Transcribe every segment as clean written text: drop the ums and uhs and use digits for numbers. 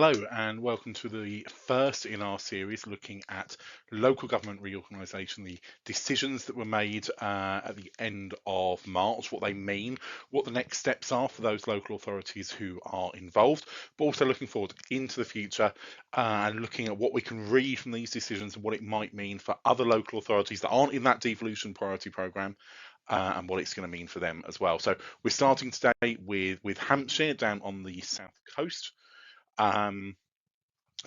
Hello and welcome to the first in our series looking at local government reorganisation, the decisions that were made at the end of March, what they mean, what the next steps are for those local authorities who are involved, but also looking forward into the future and looking at what we can read from these decisions and what it might mean for other local authorities that aren't in that devolution priority programme. And what it's going to mean for them as well. So we're starting today with Hampshire down on the south coast. Um,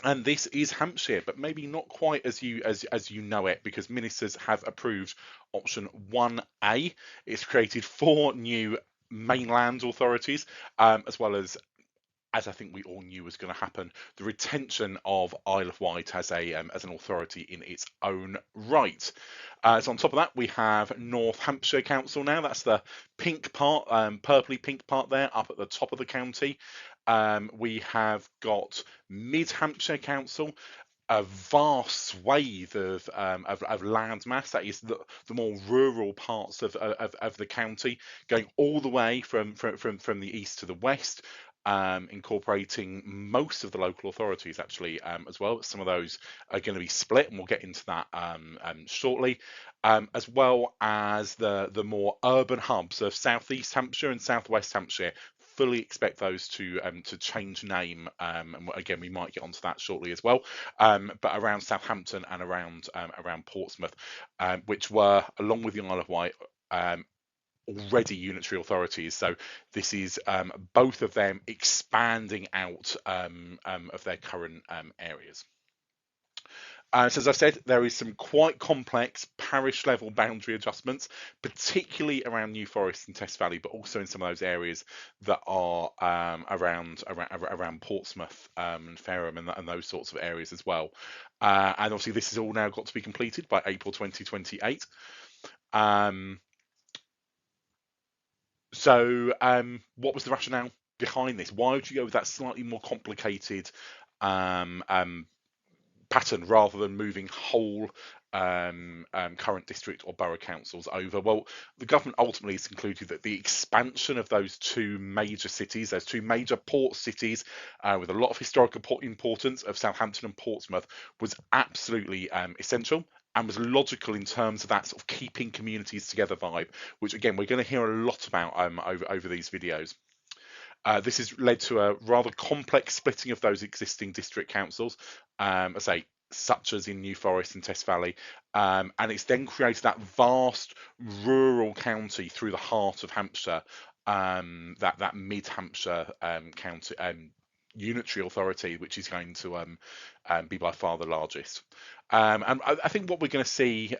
and this is Hampshire, but maybe not quite as you know it, because ministers have approved option 1A. It's created 4 new mainland authorities, as well as I think we all knew was going to happen, the retention of Isle of Wight as an authority in its own right. So on top of that, we have North Hampshire Council now. That's the pink part, purpley pink part there, up at the top of the county. We have got Mid Hampshire Council, a vast swathe of land mass, that is the more rural parts of the county, going all the way from the east to the west, incorporating most of the local authorities actually, as well. Some of those are going to be split, and we'll get into that shortly, as well as the more urban hubs of southeast Hampshire and southwest Hampshire. Fully expect those to change name, and again we might get onto that shortly as well. But around Southampton and around Portsmouth, which were, along with the Isle of Wight, already unitary authorities. So this is both of them expanding out of their current areas. So as I said, there is some quite complex parish level boundary adjustments, particularly around New Forest and Test Valley, but also in some of those areas that are around Portsmouth and Fareham and those sorts of areas as well. And obviously this has all now got to be completed by April 2028. So what was the rationale behind this? Why would you go with that slightly more complicated pattern rather than moving whole current district or borough councils over? Well, the government ultimately has concluded that the expansion of those 2 major cities, those 2 major port cities with a lot of historical importance of Southampton and Portsmouth, was absolutely essential and was logical in terms of that sort of keeping communities together vibe, which again we're going to hear a lot about over these videos. This has led to a rather complex splitting of those existing district councils, I say, such as in New Forest and Test Valley, and it's then created that vast rural county through the heart of Hampshire, that Mid Hampshire county unitary authority, which is going to be by far the largest. And I think what we're going to see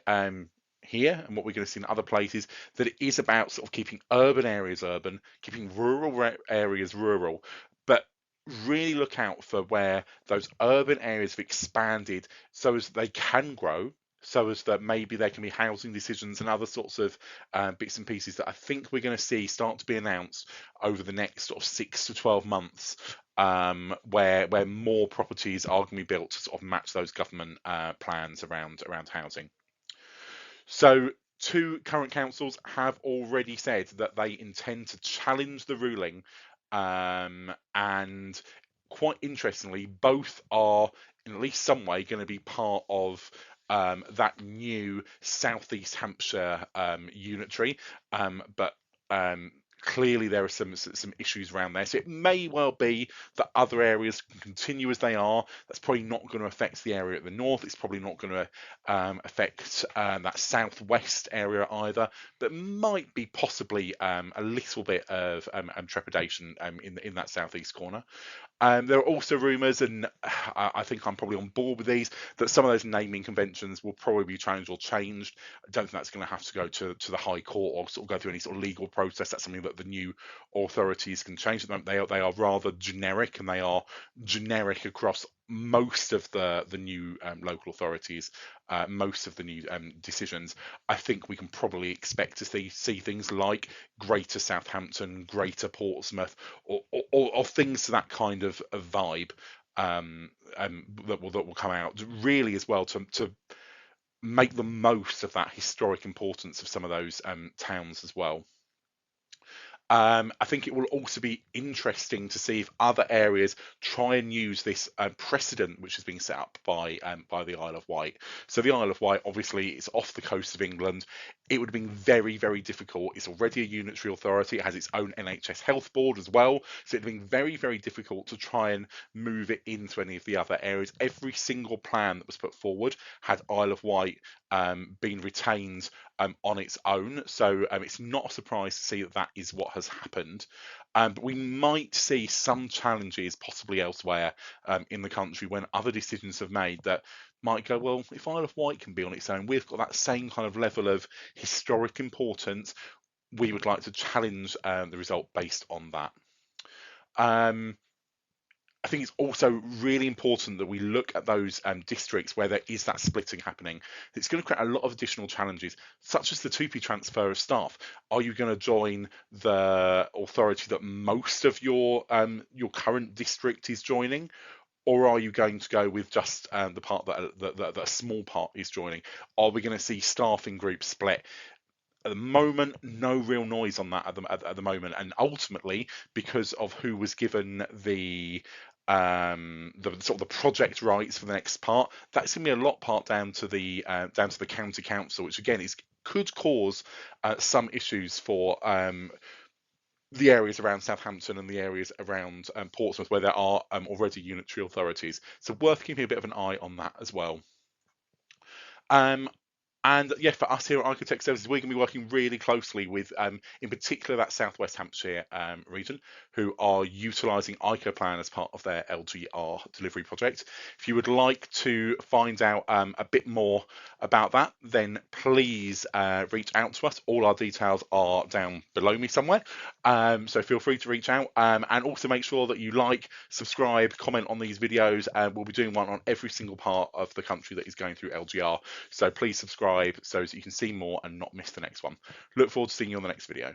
here and what we're going to see in other places, that it is about sort of keeping urban areas urban, keeping rural areas rural, but really look out for where those urban areas have expanded so as they can grow, so as that maybe there can be housing decisions and other sorts of bits and pieces that I think we're going to see start to be announced over the next sort of 6 to 12 months, where more properties are going to be built to sort of match those government plans around housing. So 2 current councils have already said that they intend to challenge the ruling, and quite interestingly, both are in at least some way going to be part of that new Southeast Hampshire unitary, but clearly there are some issues around there. So it may well be that other areas can continue as they are. That's probably not going to affect the area at the north. It's probably not going to affect that southwest area either. But might be possibly a little bit of trepidation in that southeast corner. There are also rumours, and I think I'm probably on board with these, that some of those naming conventions will probably be changed or changed. I don't think that's going to have to go to the High Court or sort of go through any sort of legal process. That's something that the new authorities can change. They are rather generic, and they are generic across most of the new local authorities, most of the new decisions. I think we can probably expect to see things like Greater Southampton, Greater Portsmouth, or things to that kind of vibe, that will come out really as well to make the most of that historic importance of some of those towns as well. I think it will also be interesting to see if other areas try and use this precedent which is being set up by the Isle of Wight. So the Isle of Wight, obviously, is off the coast of England. It would have been very, very difficult. It's already a unitary authority. It has its own NHS health board as well. So it would have been very, very difficult to try and move it into any of the other areas. Every single plan that was put forward had Isle of Wight been retained on its own. So it's not a surprise to see that that is what has happened. But we might see some challenges possibly elsewhere in the country when other decisions have made that might go, well, if Isle of Wight can be on its own, we've got that same kind of level of historic importance. We would like to challenge the result based on that. I think it's also really important that we look at those districts where there is that splitting happening. It's going to create a lot of additional challenges, such as the 2P transfer of staff. Are you going to join the authority that most of your current district is joining? Or are you going to go with just the part that a small part is joining? Are we going to see staffing groups split? At the moment, no real noise on that at the moment, and ultimately, because of who was given the sort of the project rights for the next part, that's going to be a lot part down to the county council, which again could cause some issues for the areas around Southampton and the areas around Portsmouth where there are already unitary authorities. So worth keeping a bit of an eye on that as well. And yeah, for us here at Architect Services, we're going to be working really closely with, in particular, that Southwest Hampshire region, who are utilising IcoPlan as part of their LGR delivery project. If you would like to find out a bit more about that, then please reach out to us. All our details are down below me somewhere, so feel free to reach out, and also make sure that you like, subscribe, comment on these videos. We'll be doing one on every single part of the country that is going through LGR. So please subscribe so that you can see more and not miss the next one. Look forward to seeing you on the next video.